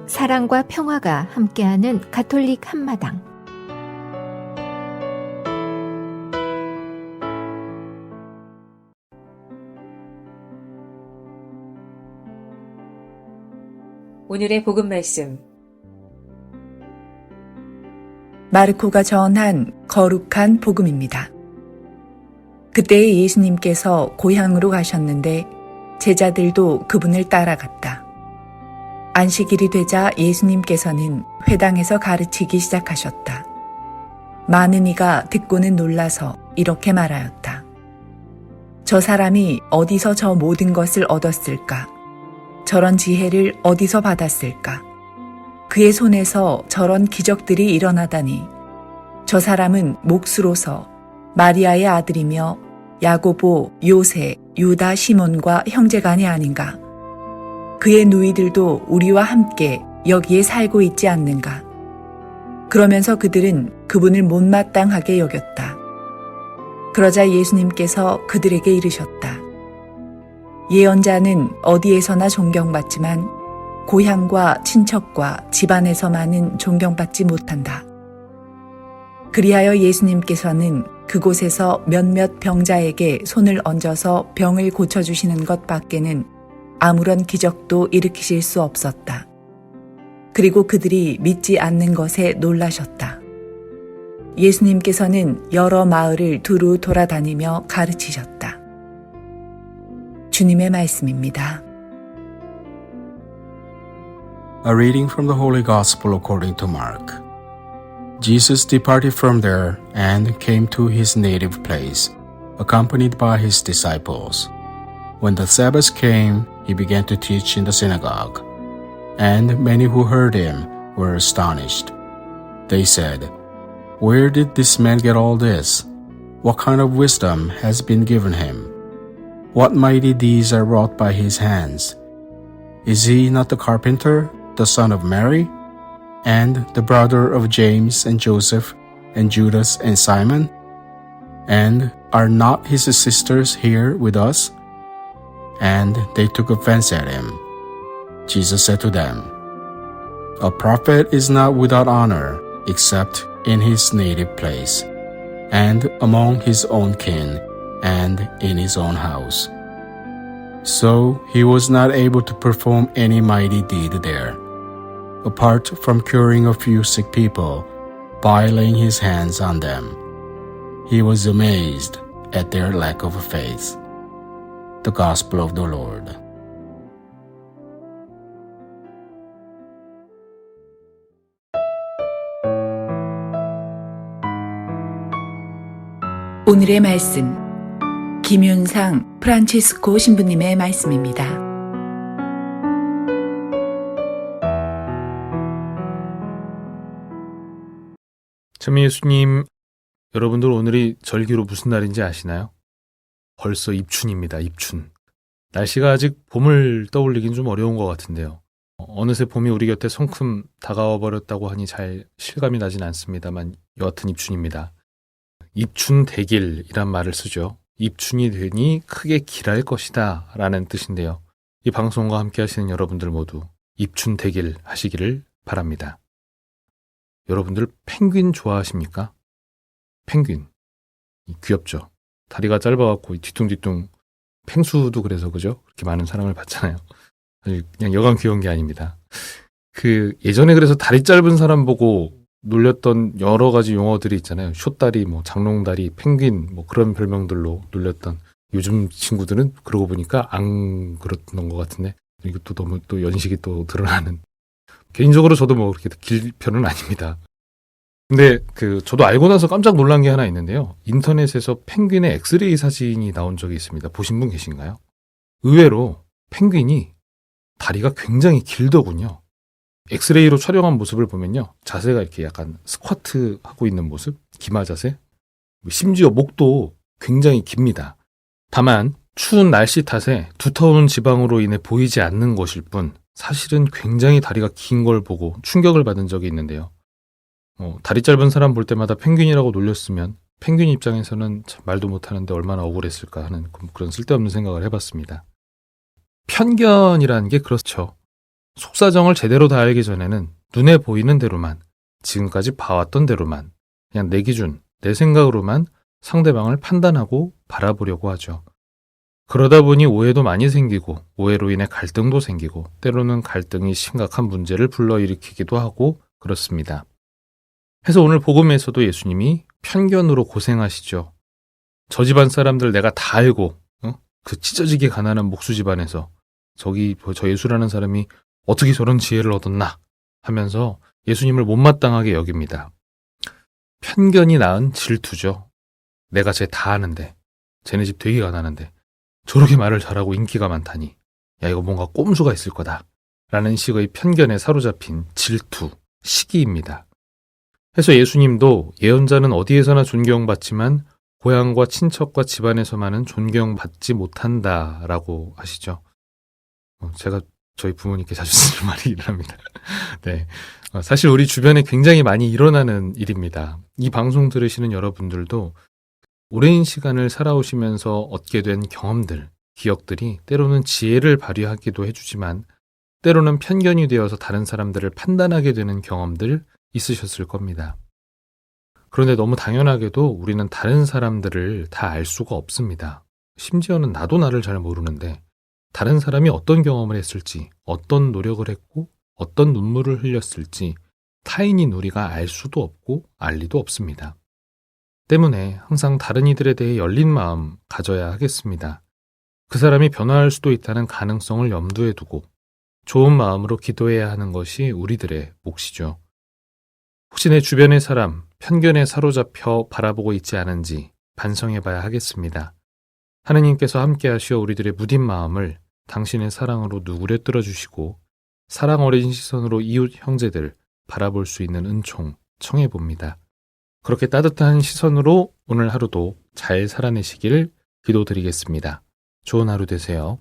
사랑과 평화가 함께하는 가톨릭 한마당. 오늘의 복음 말씀. 마르코가 전한 거룩한 복음입니다. 그때 예수님께서 고향으로 가셨는데 제자들도 그분을 따라갔다. 안식일이 되자 예수님께서는 회당에서 가르치기 시작하셨다. 많은 이가 듣고는 놀라서 이렇게 말하였다. 저 사람이 어디서 저 모든 것을 얻었을까? 저런 지혜를 어디서 받았을까? 그의 손에서 저런 기적들이 일어나다니. 저 사람은 몫으로서 마리아의 아들이며 야고보, 요새, 유다, 시몬과 형제간이 아닌가? 그의 누이들도 우리와 함께 여기에 살고 있지 않는가? 그러면서 그들은 그분을 못마땅하게 여겼다. 그러자 예수님께서 그들에게 이르셨다. 예언자는 어디에서나 존경받지만 고향과 친척과 집안에서만은 존경받지 못한다. 그리하여 예수님께서는 그곳에서 몇몇 병자에게 손을 얹어서 병을 고쳐주시는 것 밖에는 아무런 기적도 일으키실 수 없었다. 그리고 그들이 믿지 않는 것에 놀라셨다. 예수님께서는 여러 마을을 두루 돌아다니며 가르치셨다. 주님의 말씀입니다. A reading from the Holy Gospel according to Mark. Jesus departed from there and came to his native place, accompanied by his disciples. When the Sabbath came, he began to teach in the synagogue, and many who heard him were astonished. They said, "Where did this man get all this? What kind of wisdom has been given him? What mighty deeds are wrought by his hands? Is he not the carpenter, the son of Mary, and the brother of James and Joseph and Judas and Simon? And are not his sisters here with us?" And they took offense at him. Jesus said to them, "A prophet is not without honor except in his native place, and among his own kin, and in his own house." So he was not able to perform any mighty deed there, apart from curing a few sick people by laying his hands on them. He was amazed at their lack of faith. The Gospel of the Lord. 오늘의 말씀, 김윤상 프란치스코 신부님의 말씀입니다. 참 예수님, 여러분들 오늘이 절기로 무슨 날인지 아시나요? 벌써 입춘입니다. 입춘. 날씨가 아직 봄을 떠올리긴 좀 어려운 것 같은데요. 어느새 봄이 우리 곁에 성큼 다가와 버렸다고 하니 잘 실감이 나진 않습니다만 여하튼 입춘입니다. 입춘대길이란 말을 쓰죠. 입춘이 되니 크게 길할 것이다 라는 뜻인데요. 이 방송과 함께 하시는 여러분들 모두 입춘대길 하시기를 바랍니다. 여러분들 펭귄 좋아하십니까? 펭귄. 귀엽죠? 다리가 짧아갖고 뒤뚱뒤뚱 펭수도 그래서 그죠? 그렇게 많은 사랑을 받잖아요. 그냥 여간 귀여운 게 아닙니다. 예전에 그래서 다리 짧은 사람 보고 놀렸던 여러 가지 용어들이 있잖아요. 숏다리, 장롱다리, 펭귄, 그런 별명들로 놀렸던 요즘 친구들은 그러고 보니까 안 그렇던 것 같은데 이것도 너무 또 연식이 또 드러나는. 개인적으로 저도 그렇게 길 편은 아닙니다. 근데 저도 알고 나서 깜짝 놀란 게 하나 있는데요. 인터넷에서 펭귄의 엑스레이 사진이 나온 적이 있습니다. 보신 분 계신가요? 의외로 펭귄이 다리가 굉장히 길더군요. 엑스레이로 촬영한 모습을 보면요. 자세가 이렇게 약간 스쿼트 하고 있는 모습, 기마 자세. 심지어 목도 굉장히 깁니다. 다만 추운 날씨 탓에 두터운 지방으로 인해 보이지 않는 것일 뿐 사실은 굉장히 다리가 긴 걸 보고 충격을 받은 적이 있는데요. 다리 짧은 사람 볼 때마다 펭귄이라고 놀렸으면 펭귄 입장에서는 참 말도 못하는데 얼마나 억울했을까 하는 그런 쓸데없는 생각을 해봤습니다. 편견이라는 게 그렇죠. 속사정을 제대로 다 알기 전에는 눈에 보이는 대로만, 지금까지 봐왔던 대로만, 그냥 내 기준, 내 생각으로만 상대방을 판단하고 바라보려고 하죠. 그러다 보니 오해도 많이 생기고, 오해로 인해 갈등도 생기고, 때로는 갈등이 심각한 문제를 불러일으키기도 하고 그렇습니다. 그래서 오늘 복음에서도 예수님이 편견으로 고생하시죠. 저 집안 사람들 내가 다 알고, 그 찢어지게 가난한 목수 집안에서 저 예수라는 사람이 어떻게 저런 지혜를 얻었나 하면서 예수님을 못마땅하게 여깁니다. 편견이 낳은 질투죠. 내가 쟤 다 아는데, 쟤네 집 되게 가난한데 저렇게 말을 잘하고 인기가 많다니, 야 이거 뭔가 꼼수가 있을 거다 라는 식의 편견에 사로잡힌 질투, 시기입니다. 그래서 예수님도 예언자는 어디에서나 존경받지만 고향과 친척과 집안에서만은 존경받지 못한다라고 하시죠. 제가 저희 부모님께 자주 쓰는 말이긴 합니다. 네, 사실 우리 주변에 굉장히 많이 일어나는 일입니다. 이 방송 들으시는 여러분들도 오랜 시간을 살아오시면서 얻게 된 경험들, 기억들이 때로는 지혜를 발휘하기도 해주지만 때로는 편견이 되어서 다른 사람들을 판단하게 되는 경험들 있으셨을 겁니다. 그런데 너무 당연하게도 우리는 다른 사람들을 다 알 수가 없습니다. 심지어는 나도 나를 잘 모르는데 다른 사람이 어떤 경험을 했을지, 어떤 노력을 했고, 어떤 눈물을 흘렸을지 타인인 우리가 알 수도 없고 알 리도 없습니다. 때문에 항상 다른 이들에 대해 열린 마음 가져야 하겠습니다. 그 사람이 변화할 수도 있다는 가능성을 염두에 두고 좋은 마음으로 기도해야 하는 것이 우리들의 몫이죠. 혹시 내 주변의 사람, 편견에 사로잡혀 바라보고 있지 않은지 반성해봐야 하겠습니다. 하느님께서 함께 하시어 우리들의 무딘 마음을 당신의 사랑으로 누구려 뚫어주시고 사랑 어린 시선으로 이웃 형제들 바라볼 수 있는 은총 청해봅니다. 그렇게 따뜻한 시선으로 오늘 하루도 잘 살아내시길 기도드리겠습니다. 좋은 하루 되세요.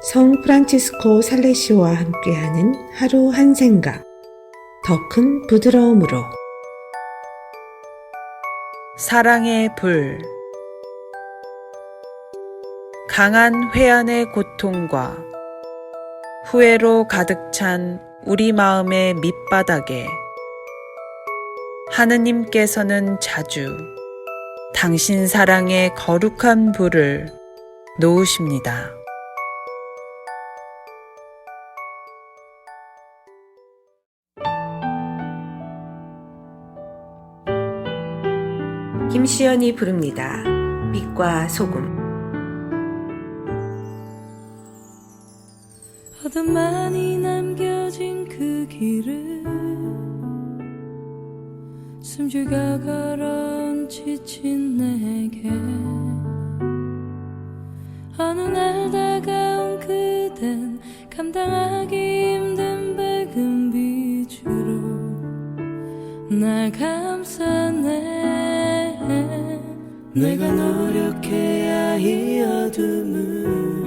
성 프란치스코 살레시오와 함께하는 하루 한 생각, 더 큰 부드러움으로. 사랑의 불. 강한 회한의 고통과 후회로 가득 찬 우리 마음의 밑바닥에 하느님께서는 자주 당신 사랑의 거룩한 불을 놓으십니다. 김시연이 부릅니다. 빛과 소금. 어둠만이 남겨진 그 길을 숨죽여 걸어온 지친 내게 어느 날 다가온 그댄 감당하기 힘든 밝은 빛으로 날 감싸네. 내가 노력해야 이 어둠을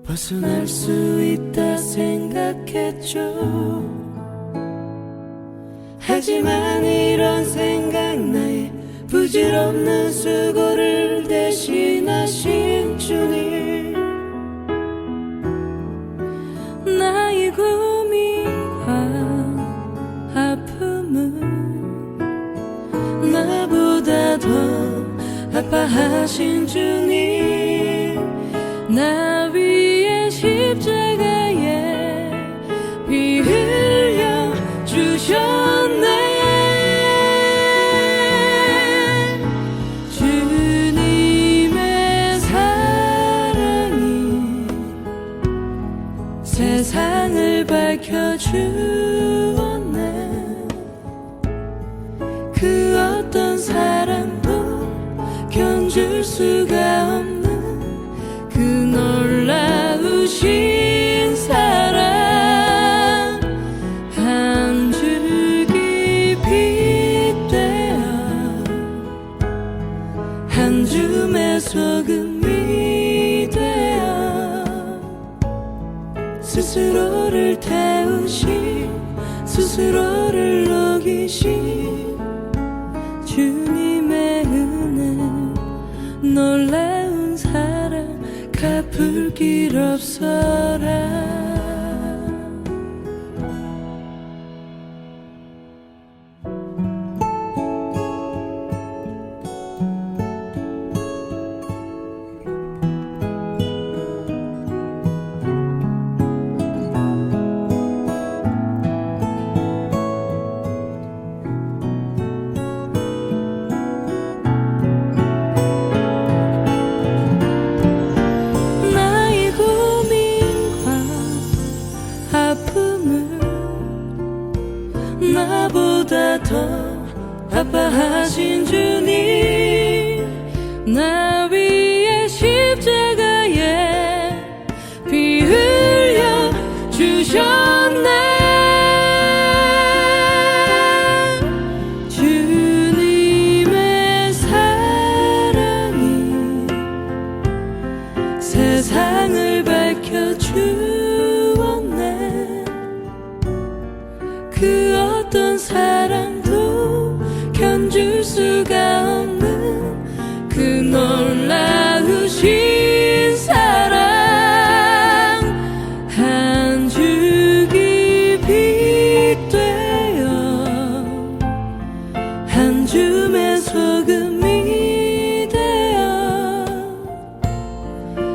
벗어날 수 있다 생각했죠. 하지만 이런 생각, 나의 부질없는 수고를 대신하신 주님, 나의 고민과 아픔을 나보다 더 아파하신 주님, 나 위에 십자가에 피 흘려 주셨네. 주님의 사랑이 세상을 밝혀주었네. 그 어떤 사랑도 견줄 수가 없는 그 놀라우신 사랑, 한 줄기 빛되어 한 줌의 소금이 되어 스스로를 태우신, 스스로를 녹이신 주님의 은혜 놀라운 사랑 갚을 길 없어라. 나의 고민과 아픔을 나보다 더 아파하신 주님, 나 위에 십자가에 피 흘려 주셨네. 주님의 사랑이 세상을 밝혀주었네. 그 어떤 사랑도 견줄 수가 없는 그 놀라우신 사랑, 한 줄기 빛 되어 한 줌의 소금이 되어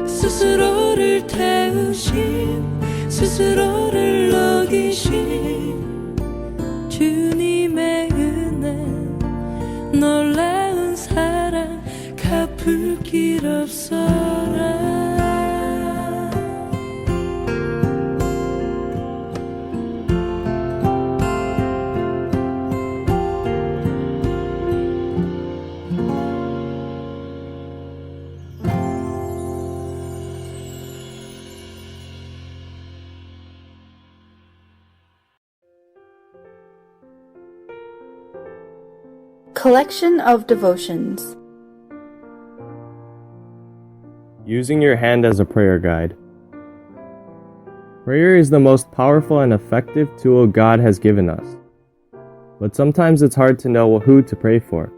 스스로를 태우신, 스스로를 녹이신 주님의 은혜, 놀라운 사랑 갚을 길 없어라. Collection of Devotions. Using your hand as a prayer guide. Prayer is the most powerful and effective tool God has given us. But sometimes it's hard to know who to pray for.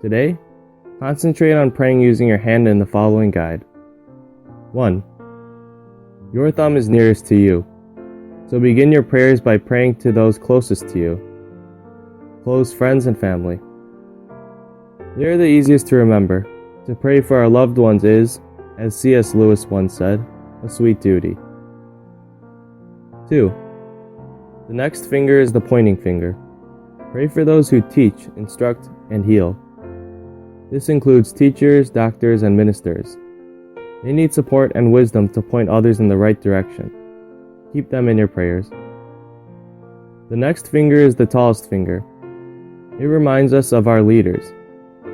Today, concentrate on praying using your hand in the following guide. 1. Your thumb is nearest to you, so begin your prayers by praying to those closest to you, close friends and family. They are the easiest to remember. To pray for our loved ones is, as C.S. Lewis once said, a sweet duty. 2. The next finger is the pointing finger. Pray for those who teach, instruct, and heal. This includes teachers, doctors, and ministers. They need support and wisdom to point others in the right direction. Keep them in your prayers. The next finger is the tallest finger. It reminds us of our leaders.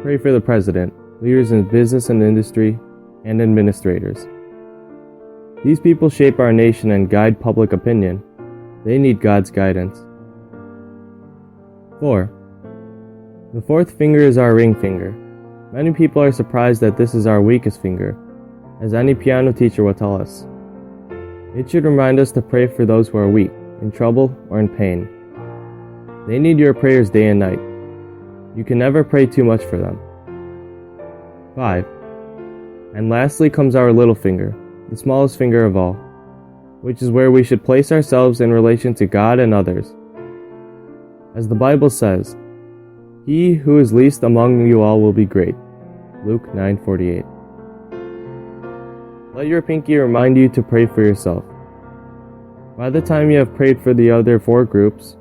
Pray for the president, leaders in business and industry, and administrators. These people shape our nation and guide public opinion. They need God's guidance. 4. The fourth finger is our ring finger. Many people are surprised that this is our weakest finger, as any piano teacher will tell us. It should remind us to pray for those who are weak, in trouble, or in pain. They need your prayers day and night. You can never pray too much for them. 5. And lastly comes our little finger, the smallest finger of all, which is where we should place ourselves in relation to God and others. As the Bible says, "He who is least among you all will be great." Luke 9:48. Let your pinky remind you to pray for yourself. By the time you have prayed for the other 4 groups,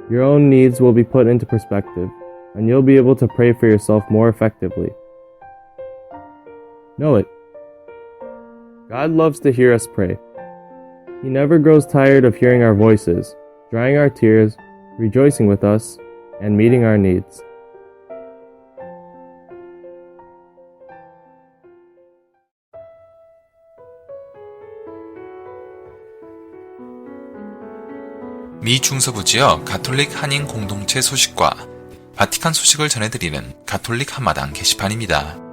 your own needs will be put into perspective, and you'll be able to pray for yourself more effectively. Know it. God loves to hear us pray. He never grows tired of hearing our voices, drying our tears, rejoicing with us, and meeting our needs. 미 중서부 지역 가톨릭 한인 공동체 소식과 바티칸 소식을 전해드리는 가톨릭 한마당 게시판입니다.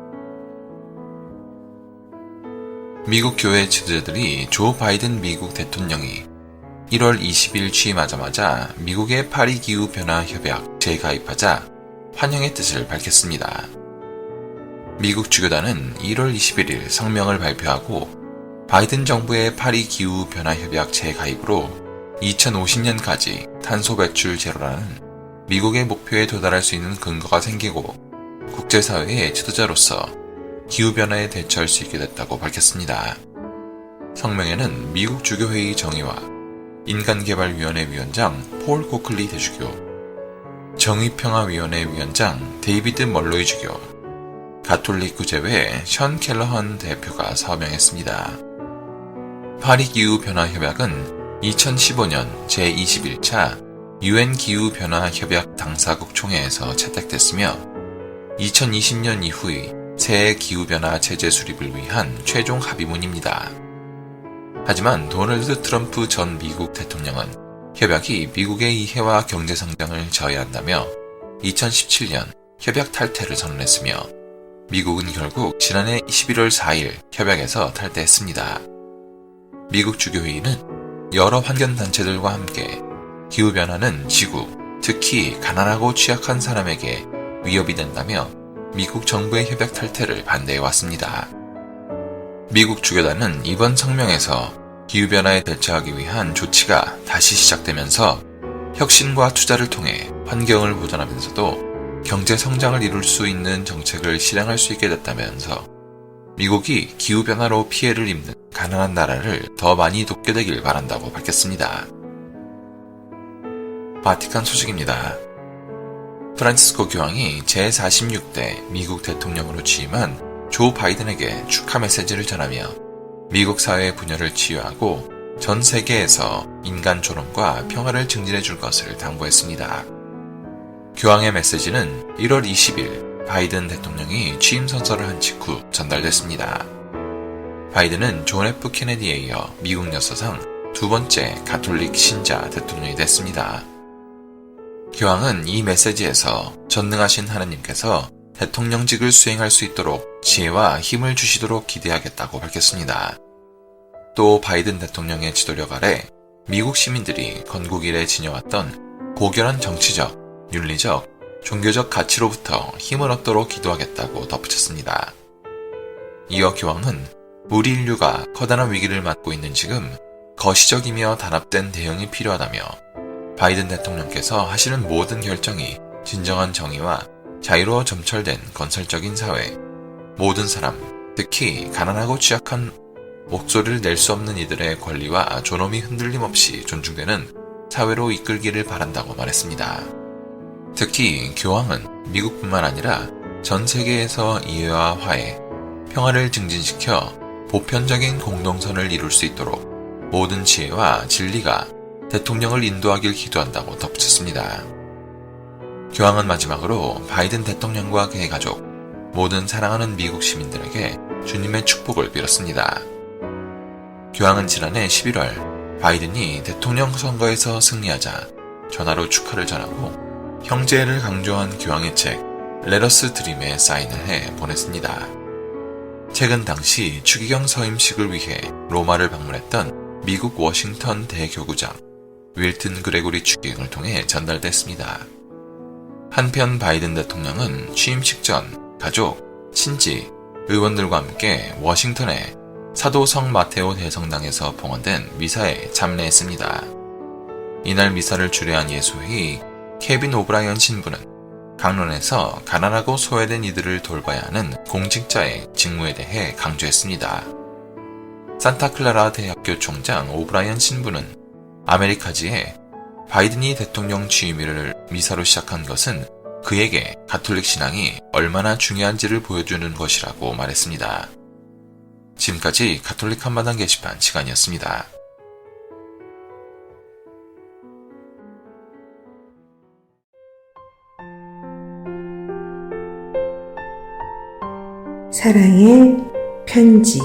미국 교회 지도자들이 조 바이든 미국 대통령이 1월 20일 취임하자마자 미국의 파리 기후 변화 협약 재가입하자 환영의 뜻을 밝혔습니다. 미국 주교단은 1월 21일 성명을 발표하고 바이든 정부의 파리 기후 변화 협약 재가입으로 2050년까지 탄소 배출 제로라는 미국의 목표에 도달할 수 있는 근거가 생기고 국제사회의 지도자로서 기후변화에 대처할 수 있게 됐다고 밝혔습니다. 성명에는 미국 주교회의 정의와 인간개발위원회 위원장 폴 코클리 대주교, 정의평화위원회 위원장 데이비드 멀로이 주교, 가톨릭 구제회 션 켈러헌 대표가 서명했습니다. 파리 기후변화협약은 2015년 제21차 UN 기후변화협약 당사국 총회에서 채택됐으며 2020년 이후의 새 기후변화 체제 수립을 위한 최종 합의문입니다. 하지만 도널드 트럼프 전 미국 대통령은 협약이 미국의 이해와 경제성장을 저해한다며 2017년 협약 탈퇴를 선언했으며 미국은 결국 지난해 11월 4일 협약에서 탈퇴했습니다. 미국 주교회의는 여러 환경단체들과 함께 기후변화는 지구, 특히 가난하고 취약한 사람에게 위협이 된다며 미국 정부의 협약 탈퇴를 반대해왔습니다. 미국 주교단은 이번 성명에서 기후변화에 대처하기 위한 조치가 다시 시작되면서 혁신과 투자를 통해 환경을 보존하면서도 경제 성장을 이룰 수 있는 정책을 실행할 수 있게 됐다면서 미국이 기후변화로 피해를 입는 가난한 나라를 더 많이 돕게 되길 바란다고 밝혔습니다. 바티칸 소식입니다. 프란치스코 교황이 제46대 미국 대통령으로 취임한 조 바이든에게 축하 메시지를 전하며 미국 사회의 분열을 치유하고 전 세계에서 인간 존엄과 평화를 증진해 줄 것을 당부했습니다. 교황의 메시지는 1월 20일 바이든 대통령이 취임 선서를 한 직후 전달됐습니다. 바이든은 존 F 케네디에 이어 미국 역사상 두 번째 가톨릭 신자 대통령이 됐습니다. 교황은 이 메시지에서 전능하신 하느님께서 대통령직을 수행할 수 있도록 지혜와 힘을 주시도록 기대하겠다고 밝혔습니다. 또 바이든 대통령의 지도력 아래 미국 시민들이 건국 이래 지녀왔던 고결한 정치적, 윤리적, 종교적 가치로부터 힘을 얻도록 기도하겠다고 덧붙였습니다. 이어 교황은 우리 인류가 커다란 위기를 맞고 있는 지금 거시적이며 단합된 대응이 필요하다며 바이든 대통령께서 하시는 모든 결정이 진정한 정의와 자유로 점철된 건설적인 사회, 모든 사람, 특히 가난하고 취약한 목소리를 낼 수 없는 이들의 권리와 존엄이 흔들림 없이 존중되는 사회로 이끌기를 바란다고 말했습니다. 특히 교황은 미국뿐만 아니라 전 세계에서 이해와 화해, 평화를 증진시켜 보편적인 공동선을 이룰 수 있도록 모든 지혜와 진리가 대통령을 인도하길 기도한다고 덧붙였습니다. 교황은 마지막으로 바이든 대통령과 그의 가족, 모든 사랑하는 미국 시민들에게 주님의 축복을 빌었습니다. 교황은 지난해 11월 바이든이 대통령 선거에서 승리하자 전화로 축하를 전하고 형제를 강조한 교황의 책 레러스 드림에 사인을 해 보냈습니다. 책은 당시 추기경 서임식을 위해 로마를 방문했던 미국 워싱턴 대교구장 윌튼 그레고리 추기경을 통해 전달됐습니다. 한편 바이든 대통령은 취임식 전 가족, 친지, 의원들과 함께 워싱턴의 사도 성 마테오 대성당에서 봉헌된 미사에 참례했습니다. 이날 미사를 주례한 예수회의 케빈 오브라이언 신부는 강론에서 가난하고 소외된 이들을 돌봐야 하는 공직자의 직무에 대해 강조했습니다. 산타클라라 대학교 총장 오브라이언 신부는 아메리카지에 바이든이 대통령 취임일을 미사로 시작한 것은 그에게 가톨릭 신앙이 얼마나 중요한지를 보여주는 것이라고 말했습니다. 지금까지 가톨릭 한마당 게시판 시간이었습니다. 사랑의 편지.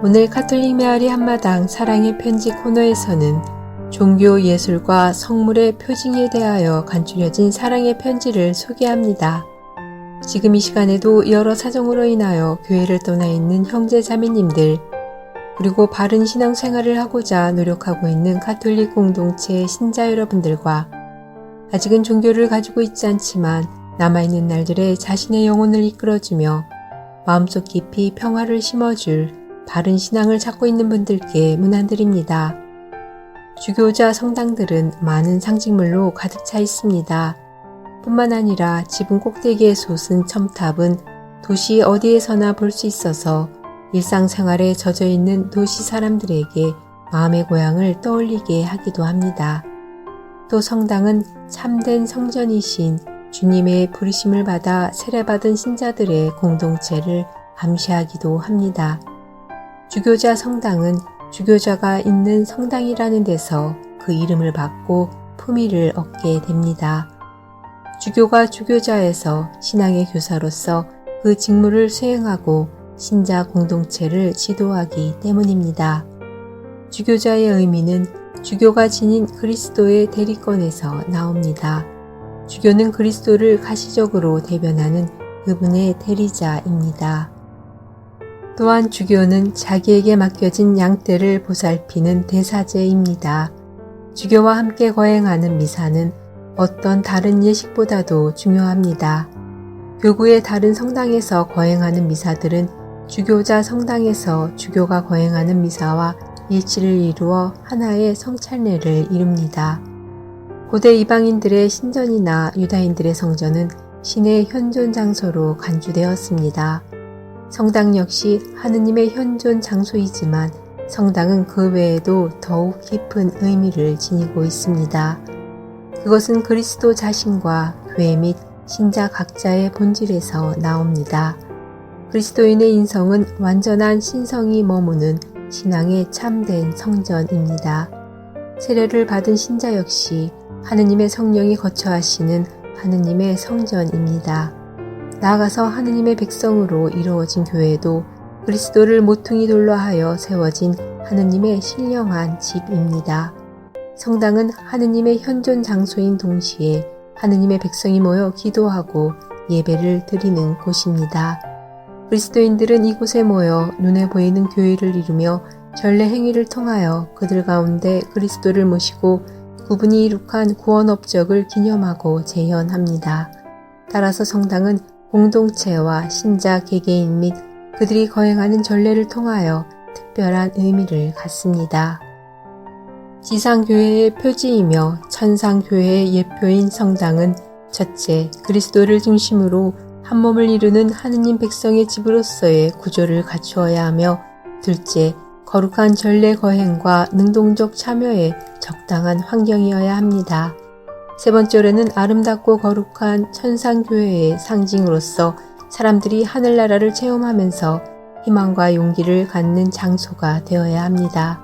오늘 가톨릭 메아리 한마당 사랑의 편지 코너에서는 종교 예술과 성물의 표징에 대하여 간추려진 사랑의 편지를 소개합니다. 지금 이 시간에도 여러 사정으로 인하여 교회를 떠나 있는 형제 자매님들, 그리고 바른 신앙생활을 하고자 노력하고 있는 가톨릭 공동체 신자 여러분들과 아직은 종교를 가지고 있지 않지만 남아있는 날들에 자신의 영혼을 이끌어주며 마음속 깊이 평화를 심어줄 바른 신앙을 찾고 있는 분들께 문안드립니다. 주교자 성당들은 많은 상징물로 가득 차 있습니다. 뿐만 아니라 지붕 꼭대기에 솟은 첨탑은 도시 어디에서나 볼 수 있어서 일상생활에 젖어 있는 도시 사람들에게 마음의 고향을 떠올리게 하기도 합니다. 또 성당은 참된 성전이신 주님의 부르심을 받아 세례받은 신자들의 공동체를 암시하기도 합니다. 주교자 성당은 주교자가 있는 성당이라는 데서 그 이름을 받고 품위를 얻게 됩니다. 주교가 주교자에서 신앙의 교사로서 그 직무를 수행하고 신자 공동체를 지도하기 때문입니다. 주교자의 의미는 주교가 지닌 그리스도의 대리권에서 나옵니다. 주교는 그리스도를 가시적으로 대변하는 그분의 대리자입니다. 또한 주교는 자기에게 맡겨진 양떼를 보살피는 대사제입니다. 주교와 함께 거행하는 미사는 어떤 다른 예식보다도 중요합니다. 교구의 다른 성당에서 거행하는 미사들은 주교자 성당에서 주교가 거행하는 미사와 일치를 이루어 하나의 성찬례를 이룹니다. 고대 이방인들의 신전이나 유다인들의 성전은 신의 현존 장소로 간주되었습니다. 성당 역시 하느님의 현존 장소이지만 성당은 그 외에도 더욱 깊은 의미를 지니고 있습니다. 그것은 그리스도 자신과 교회 및 신자 각자의 본질에서 나옵니다. 그리스도인의 인성은 완전한 신성이 머무는 신앙의 참된 성전입니다. 세례를 받은 신자 역시 하느님의 성령이 거처하시는 하느님의 성전입니다. 나아가서 하느님의 백성으로 이루어진 교회도 그리스도를 모퉁이 돌로 하여 세워진 하느님의 신령한 집입니다. 성당은 하느님의 현존 장소인 동시에 하느님의 백성이 모여 기도하고 예배를 드리는 곳입니다. 그리스도인들은 이곳에 모여 눈에 보이는 교회를 이루며 전례 행위를 통하여 그들 가운데 그리스도를 모시고 그분이 이룩한 구원 업적을 기념하고 재현합니다. 따라서 성당은 공동체와 신자 개개인 및 그들이 거행하는 전례를 통하여 특별한 의미를 갖습니다. 지상교회의 표지이며 천상교회의 예표인 성당은 첫째, 그리스도를 중심으로 한 몸을 이루는 하느님 백성의 집으로서의 구조를 갖추어야 하며 둘째, 거룩한 전례 거행과 능동적 참여에 적당한 환경이어야 합니다. 세 번째로는 아름답고 거룩한 천상교회의 상징으로서 사람들이 하늘나라를 체험하면서 희망과 용기를 갖는 장소가 되어야 합니다.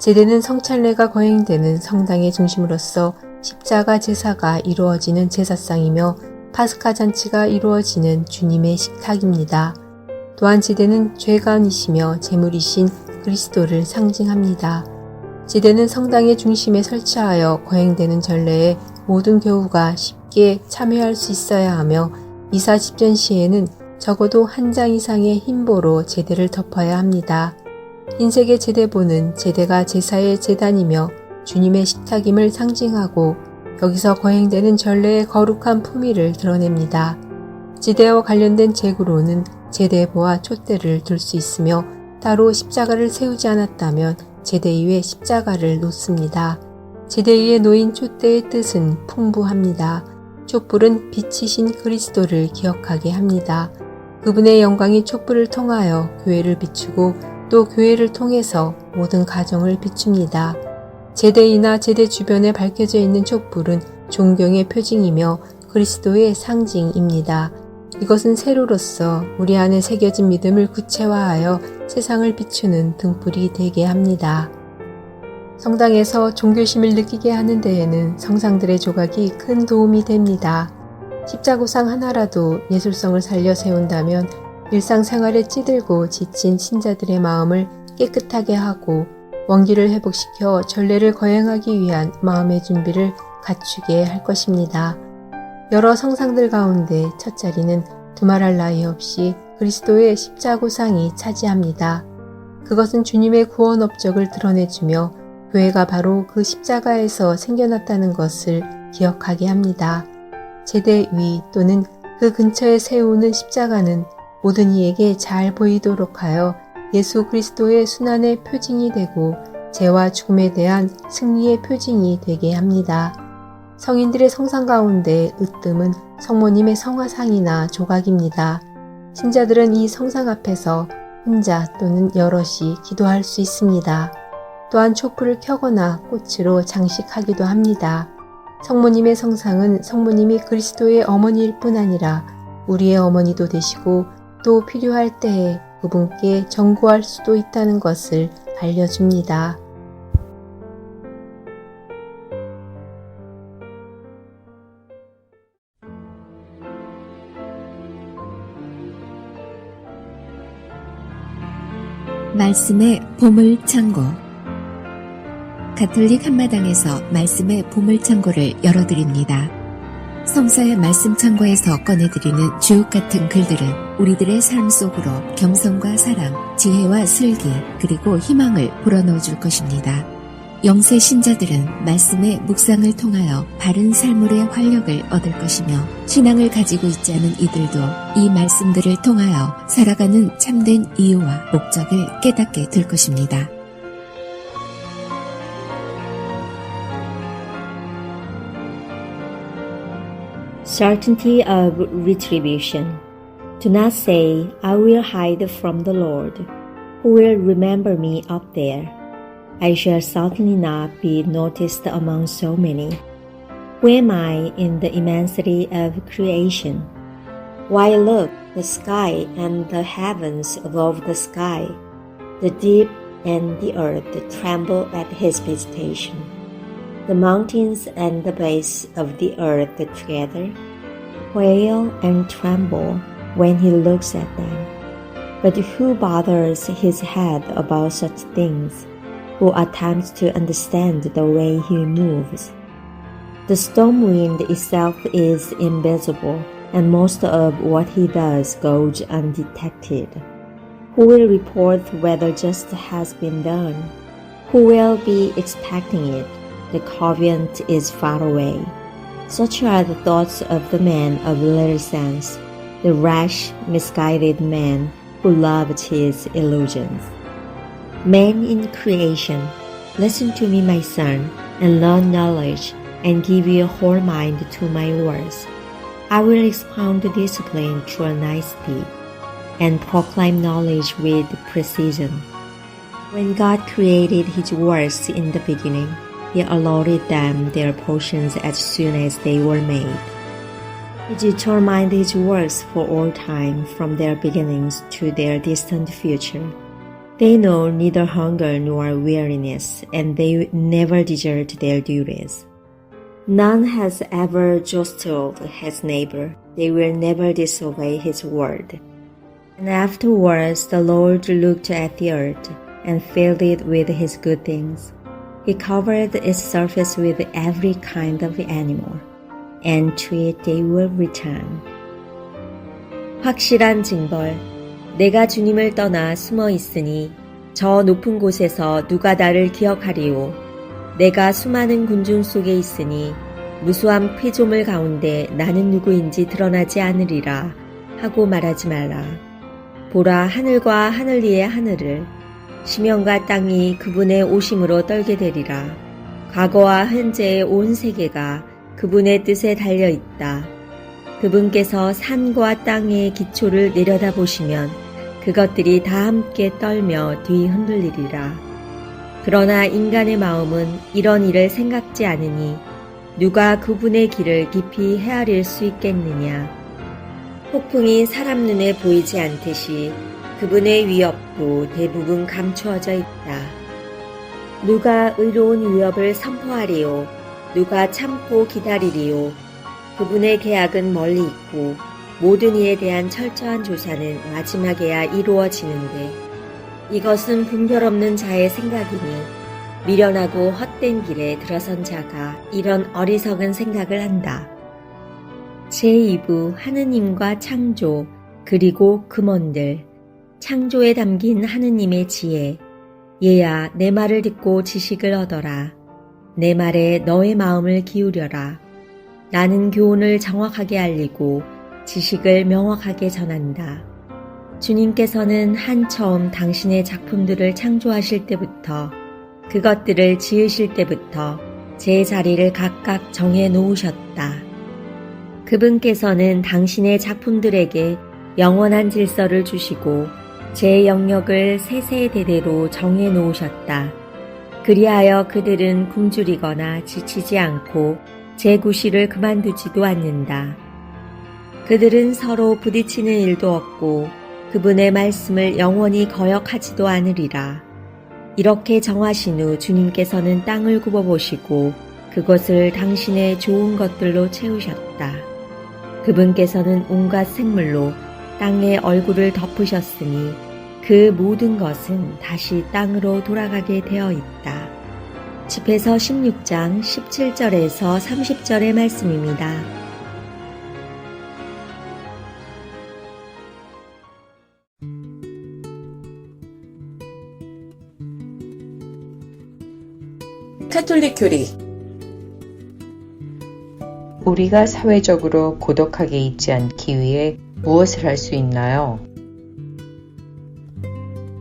제대는 성찬례가 거행되는 성당의 중심으로서 십자가 제사가 이루어지는 제사상이며 파스카 잔치가 이루어지는 주님의 식탁입니다. 또한 제대는 죄가이시며 제물이신 그리스도를 상징합니다. 제대는 성당의 중심에 설치하여 거행되는 전례에 모든 교우가 쉽게 참여할 수 있어야 하며 미사 집전 시에는 적어도 한 장 이상의 흰보로 제대를 덮어야 합니다. 흰색의 제대보는 제대가 제사의 제단이며 주님의 식탁임을 상징하고 여기서 거행되는 전례의 거룩한 품위를 드러냅니다. 제대와 관련된 제구로는 제대보와 촛대를 둘 수 있으며 따로 십자가를 세우지 않았다면 제대 위에 십자가를 놓습니다. 제대 위에 놓인 촛대의 뜻은 풍부합니다. 촛불은 빛이신 그리스도를 기억하게 합니다. 그분의 영광이 촛불을 통하여 교회를 비추고 또 교회를 통해서 모든 가정을 비춥니다. 제대이나 제대 주변에 밝혀져 있는 촛불은 존경의 표징이며 그리스도의 상징입니다. 이것은 세로로서 우리 안에 새겨진 믿음을 구체화하여 세상을 비추는 등불이 되게 합니다. 성당에서 종교심을 느끼게 하는 데에는 성상들의 조각이 큰 도움이 됩니다. 십자구상 하나라도 예술성을 살려 세운다면 일상생활에 찌들고 지친 신자들의 마음을 깨끗하게 하고 원기를 회복시켜 전례를 거행하기 위한 마음의 준비를 갖추게 할 것입니다. 여러 성상들 가운데 첫 자리는 두말할 나위 없이 그리스도의 십자구상이 차지합니다. 그것은 주님의 구원 업적을 드러내주며 교회가 바로 그 십자가에서 생겨났다는 것을 기억하게 합니다. 제대 위 또는 그 근처에 세우는 십자가는 모든 이에게 잘 보이도록 하여 예수 그리스도의 순환의 표징이 되고 죄와 죽음에 대한 승리의 표징이 되게 합니다. 성인들의 성상 가운데 으뜸은 성모님의 성화상이나 조각입니다. 신자들은 이 성상 앞에서 혼자 또는 여럿이 기도할 수 있습니다. 또한 촛불을 켜거나 꽃으로 장식하기도 합니다. 성모님의 성상은 성모님이 그리스도의 어머니일 뿐 아니라 우리의 어머니도 되시고 또 필요할 때에 그분께 전구할 수도 있다는 것을 알려줍니다. 말씀의 보물창고. 가톨릭 한마당에서 말씀의 보물창고를 열어드립니다. 성서의 말씀창고에서 꺼내드리는 주옥같은 글들은 우리들의 삶 속으로 겸손과 사랑, 지혜와 슬기, 그리고 희망을 불어넣어 줄 것입니다. 영세 신자들은 말씀의 묵상을 통하여 바른 삶의 활력을 얻을 것이며, 신앙을 가지고 있지 않은 이들도 이 말씀들을 통하여 살아가는 참된 이유와 목적을 깨닫게 될 것입니다. Certainty of retribution. Do not say, I will hide from the Lord, who will remember me up there. I shall certainly not be noticed among so many. Who am I in the immensity of creation? Why, look, the sky and the heavens above the sky, the deep and the earth tremble at his visitation. The mountains and the base of the earth together quail and tremble when he looks at them. But who bothers his head about such things? Who attempts to understand the way he moves? The storm wind itself is invisible, and most of what he does goes undetected. Who will report whether justice has been done? Who will be expecting it? The covenant is far away. Such are the thoughts of the man of little sense, the rash, misguided man who loves his illusions. Man in creation, listen to me, my son, and learn knowledge, and give your whole mind to my words. I will expound discipline to a nicety, and proclaim knowledge with precision. When God created his works in the beginning, he allotted them their portions as soon as they were made. He determined his works for all time, from their beginnings to their distant future. They know neither hunger nor weariness, and they never desert their duties. None has ever jostled his neighbor. They will never disobey his word. And afterwards the Lord looked at the earth and filled it with his good things. He covered its surface with every kind of animal, and to it they will return. 확실한 징벌. 내가 주님을 떠나 숨어 있으니 저 높은 곳에서 누가 나를 기억하리요. 내가 수많은 군중 속에 있으니 무수한 피조물 가운데 나는 누구인지 드러나지 않으리라 하고 말하지 말라. 보라, 하늘과 하늘 위의 하늘을, 심령과 땅이 그분의 오심으로 떨게 되리라. 과거와 현재의 온 세계가 그분의 뜻에 달려 있다. 그분께서 산과 땅의 기초를 내려다보시면 그것들이 다 함께 떨며 뒤흔들리리라. 그러나 인간의 마음은 이런 일을 생각지 않으니 누가 그분의 길을 깊이 헤아릴 수 있겠느냐. 폭풍이 사람 눈에 보이지 않듯이 그분의 위협도 대부분 감추어져 있다. 누가 의로운 위협을 선포하리요. 누가 참고 기다리리요. 그분의 계약은 멀리 있고 모든 이에 대한 철저한 조사는 마지막에야 이루어지는데, 이것은 분별 없는 자의 생각이니 미련하고 헛된 길에 들어선 자가 이런 어리석은 생각을 한다. 제2부 하느님과 창조, 그리고 금원들. 창조에 담긴 하느님의 지혜. 얘야, 내 말을 듣고 지식을 얻어라. 내 말에 너의 마음을 기울여라. 나는 교훈을 정확하게 알리고 지식을 명확하게 전한다. 주님께서는 한처음 당신의 작품들을 창조하실 때부터 그것들을 지으실 때부터 제 자리를 각각 정해 놓으셨다. 그분께서는 당신의 작품들에게 영원한 질서를 주시고 제 영역을 세세대대로 정해 놓으셨다. 그리하여 그들은 굶주리거나 지치지 않고 제 구실을 그만두지도 않는다. 그들은 서로 부딪히는 일도 없고 그분의 말씀을 영원히 거역하지도 않으리라. 이렇게 정하신 후 주님께서는 땅을 굽어보시고 그것을 당신의 좋은 것들로 채우셨다. 그분께서는 온갖 생물로 땅의 얼굴을 덮으셨으니 그 모든 것은 다시 땅으로 돌아가게 되어 있다. 집에서 16장 17절에서 30절의 말씀입니다. 카톨릭 교리. 우리가 사회적으로 고독하게 있지 않기 위해 무엇을 할 수 있나요?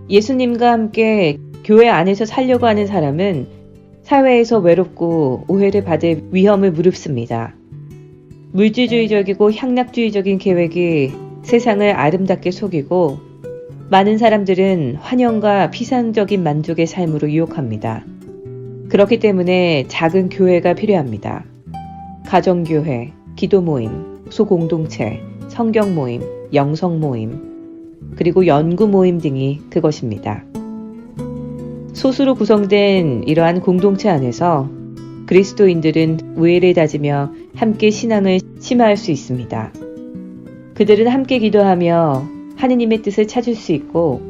예수님과 함께 교회 안에서 살려고 하는 사람은 사회에서 외롭고 오해를 받을 위험을 무릅씁니다. 물질주의적이고 향락주의적인 계획이 세상을 아름답게 속이고 많은 사람들은 환영과 피상적인 만족의 삶으로 유혹합니다. 그렇기 때문에 작은 교회가 필요합니다. 가정교회, 기도모임, 소공동체, 성경모임, 영성모임, 그리고 연구모임 등이 그것입니다. 소수로 구성된 이러한 공동체 안에서 그리스도인들은 우애를 다지며 함께 신앙을 심화할 수 있습니다. 그들은 함께 기도하며 하느님의 뜻을 찾을 수 있고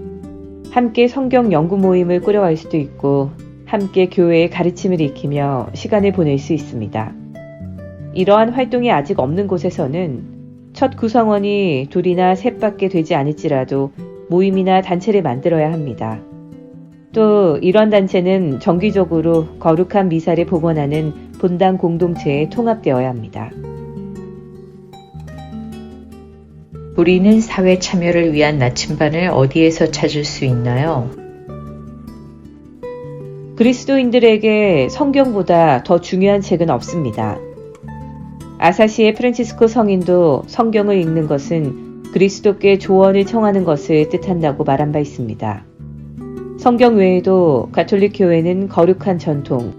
함께 성경 연구 모임을 꾸려갈 수도 있고 함께 교회의 가르침을 익히며 시간을 보낼 수 있습니다. 이러한 활동이 아직 없는 곳에서는 첫 구성원이 둘이나 셋밖에 되지 않을지라도 모임이나 단체를 만들어야 합니다. 또 이런 단체는 정기적으로 거룩한 미사를 복원하는 본당 공동체에 통합되어야 합니다. 우리는 사회 참여를 위한 나침반을 어디에서 찾을 수 있나요? 그리스도인들에게 성경보다 더 중요한 책은 없습니다. 아사시의 프란치스코 성인도 성경을 읽는 것은 그리스도께 조언을 청하는 것을 뜻한다고 말한 바 있습니다. 성경 외에도 가톨릭 교회는 거룩한 전통,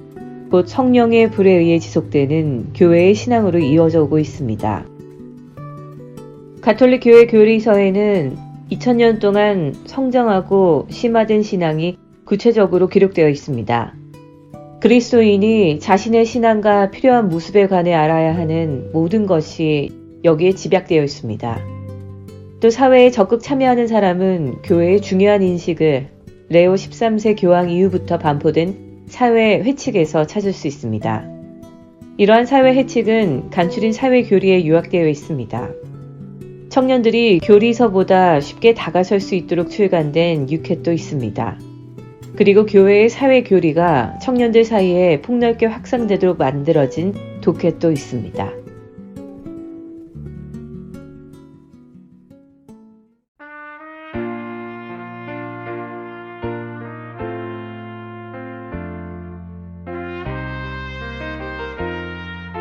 곧 성령의 불에 의해 지속되는 교회의 신앙으로 이어져 오고 있습니다. 가톨릭 교회 교리서에는 2000년 동안 성장하고 심화된 신앙이 구체적으로 기록되어 있습니다. 그리스도인이 자신의 신앙과 필요한 모습에 관해 알아야 하는 모든 것이 여기에 집약되어 있습니다. 또 사회에 적극 참여하는 사람은 교회의 중요한 인식을 레오 13세 교황 이후부터 반포된 사회 회칙에서 찾을 수 있습니다. 이러한 사회 회칙은 간추린 사회 교리에 요약되어 있습니다. 청년들이 교리서보다 쉽게 다가설 수 있도록 출간된 유켓도 있습니다. 그리고 교회의 사회 교리가 청년들 사이에 폭넓게 확산되도록 만들어진 독켓도 있습니다.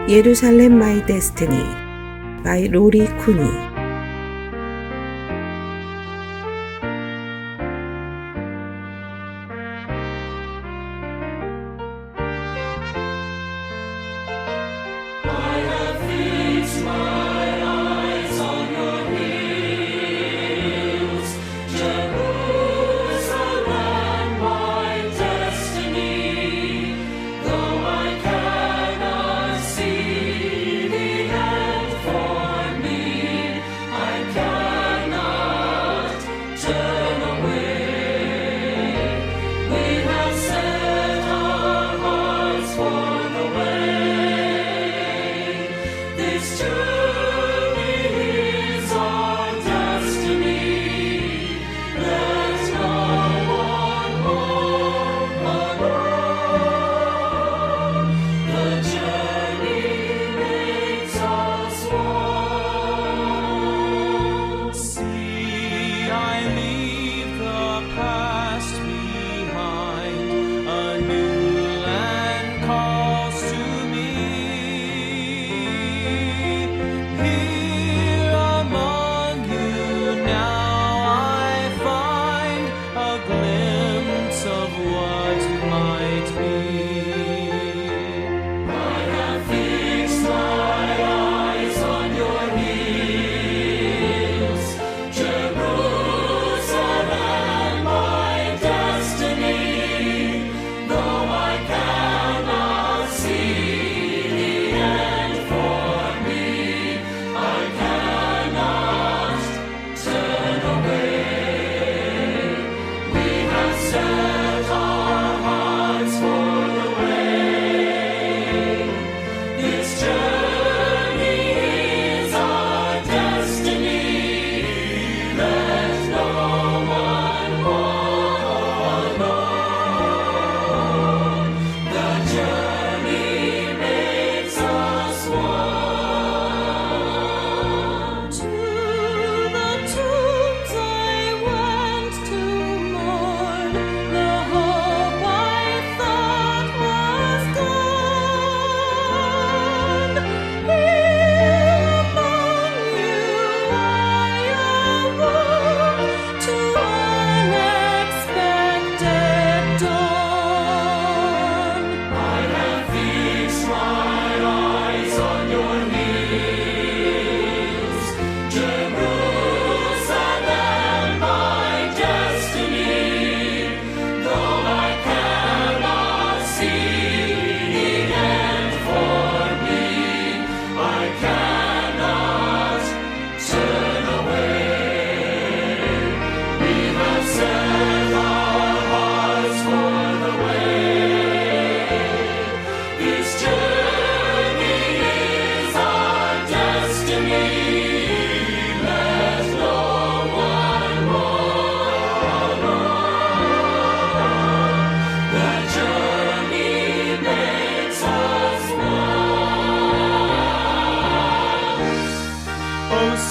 예루살렘 마이 데스티니 by 로리 쿠니.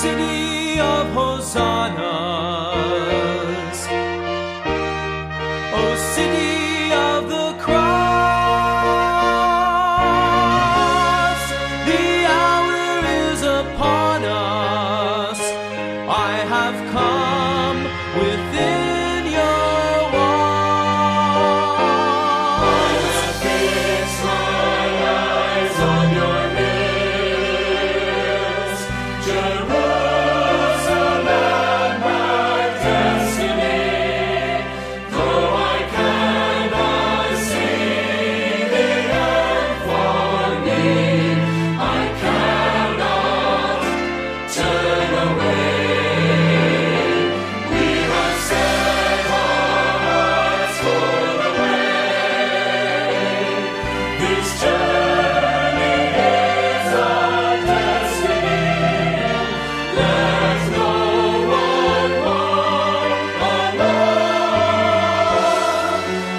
city of hosannas, O city of the cross. The hour is upon us. I have come within your walls. I have fixed my eyes on your hills, Jerusalem, my destiny. Though I cannot see the end for me, I cannot turn away. We have set our hearts for the way. This journey is our destiny. Let no one walk alone.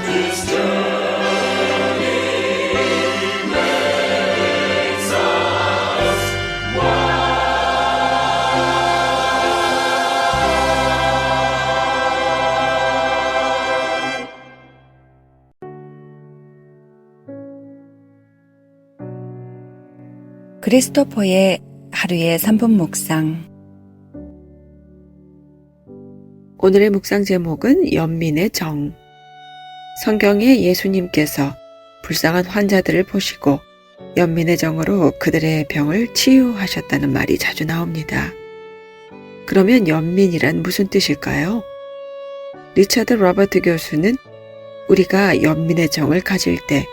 This journey makes us one. 크리스토퍼의 하루의 3분 묵상. 오늘의 묵상 제목은 연민의 정. 성경에 예수님께서 불쌍한 환자들을 보시고 연민의 정으로 그들의 병을 치유하셨다는 말이 자주 나옵니다. 그러면 연민이란 무슨 뜻일까요? 리차드 로버트 교수는 우리가 연민의 정을 가질 때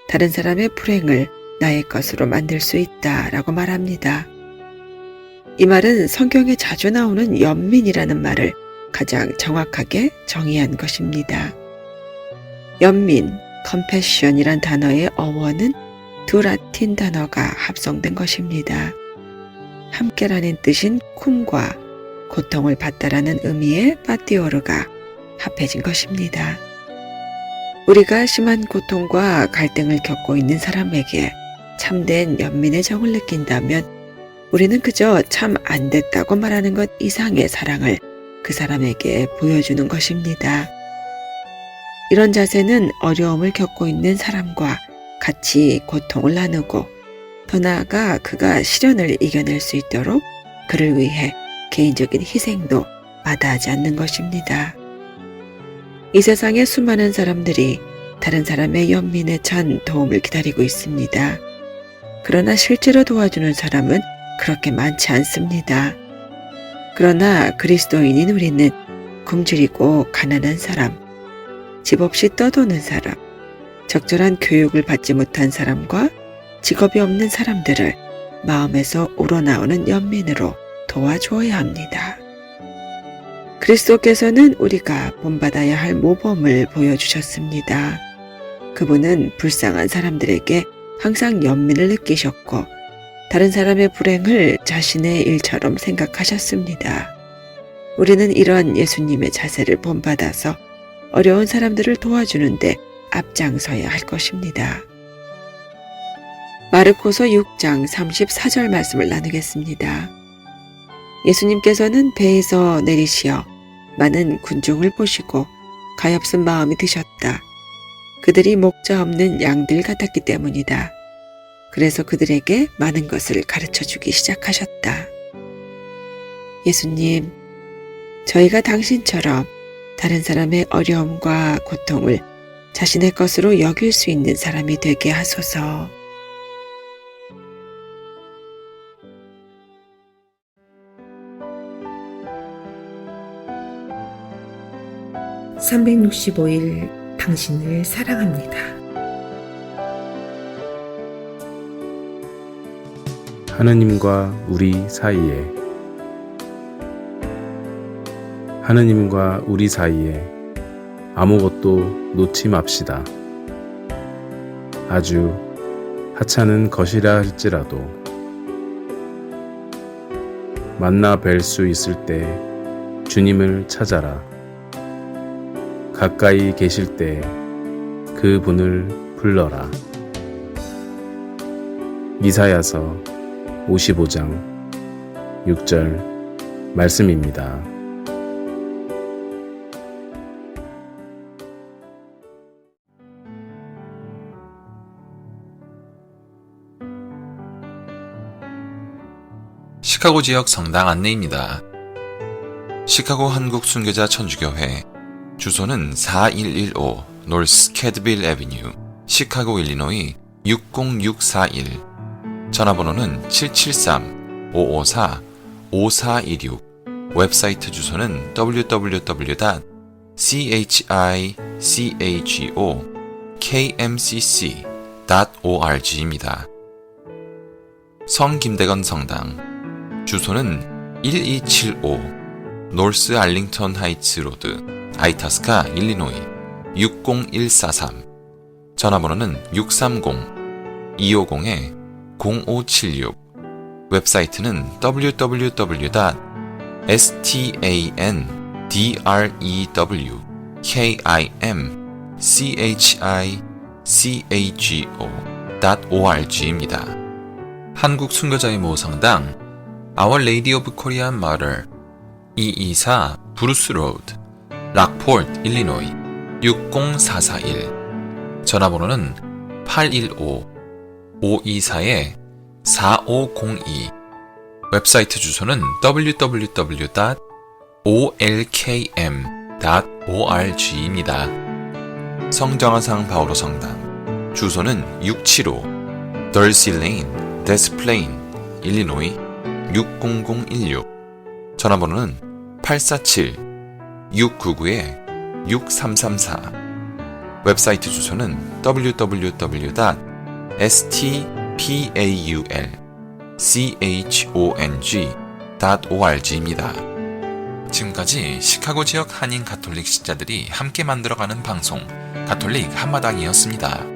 다른 사람의 불행을 나의 것으로 만들 수 있다라고 말합니다. 이 말은 성경에 자주 나오는 연민이라는 말을 가장 정확하게 정의한 것입니다. 연민, compassion이란 단어의 어원은 두 라틴 단어가 합성된 것입니다. 함께라는 뜻인 쿰과 고통을 받다라는 의미의 파티오르가 합해진 것입니다. 우리가 심한 고통과 갈등을 겪고 있는 사람에게 참된 연민의 정을 느낀다면 우리는 그저 참 안 됐다고 말하는 것 이상의 사랑을 그 사람에게 보여주는 것입니다. 이런 자세는 어려움을 겪고 있는 사람과 같이 고통을 나누고 더 나아가 그가 시련을 이겨낼 수 있도록 그를 위해 개인적인 희생도 마다하지 않는 것입니다. 이 세상의 수많은 사람들이 다른 사람의 연민에 찬 도움을 기다리고 있습니다. 그러나 실제로 도와주는 사람은 그렇게 많지 않습니다. 그러나 그리스도인인 우리는 굶주리고 가난한 사람, 집 없이 떠도는 사람, 적절한 교육을 받지 못한 사람과 직업이 없는 사람들을 마음에서 우러나오는 연민으로 도와주어야 합니다. 그리스도께서는 우리가 본받아야 할 모범을 보여주셨습니다. 그분은 불쌍한 사람들에게 항상 연민을 느끼셨고 다른 사람의 불행을 자신의 일처럼 생각하셨습니다. 우리는 이런 예수님의 자세를 본받아서 어려운 사람들을 도와주는데 앞장서야 할 것입니다. 마르코서 6장 34절 말씀을 나누겠습니다. 예수님께서는 배에서 내리시어 많은 군중을 보시고 가엾은 마음이 드셨다. 그들이 목자 없는 양들 같았기 때문이다. 그래서 그들에게 많은 것을 가르쳐주기 시작하셨다. 예수님, 저희가 당신처럼 다른 사람의 어려움과 고통을 자신의 것으로 여길 수 있는 사람이 되게 하소서. (365일) 당신을 사랑합니다. 하느님과 우리 사이에 하느님과 우리 사이에 아무것도 놓지 맙시다. 아주 하찮은 것이라 할지라도 만나 뵐 수 있을 때 주님을 찾아라. 가까이 계실 때 그분을 불러라. 이사야서 55장 6절 말씀입니다. 시카고 지역 성당 안내입니다. 시카고 한국 순교자 천주교회 주소는 4115 노스 캐드빌 애비뉴 시카고 일리노이 60641 전화번호는 773-554-5416 웹사이트 주소는 www.chicago.kmcc.org입니다. 성 김대건 성당 주소는 1275 노스 알링턴 하이츠 로드 아이타스카 일리노이 60143 전화번호는 630-250-0576 웹사이트는 www.standardremchicago.org입니다. 한국 순교자의 모성당 Our Lady of Korean Mother 224 브루스 로드 락포트 일리노이 60441 전화번호는 815-524-4502 웹사이트 주소는 www.olkm.org입니다. 성정화상 바오로 성당 주소는 675 덜시 레인 데스플레인 일리노이 60016 전화번호는 847-699-6334 웹사이트 주소는 www.spaulchong.org입니다. 지금까지 시카고 지역 한인 가톨릭 신자들이 함께 만들어가는 방송 가톨릭 한마당이었습니다.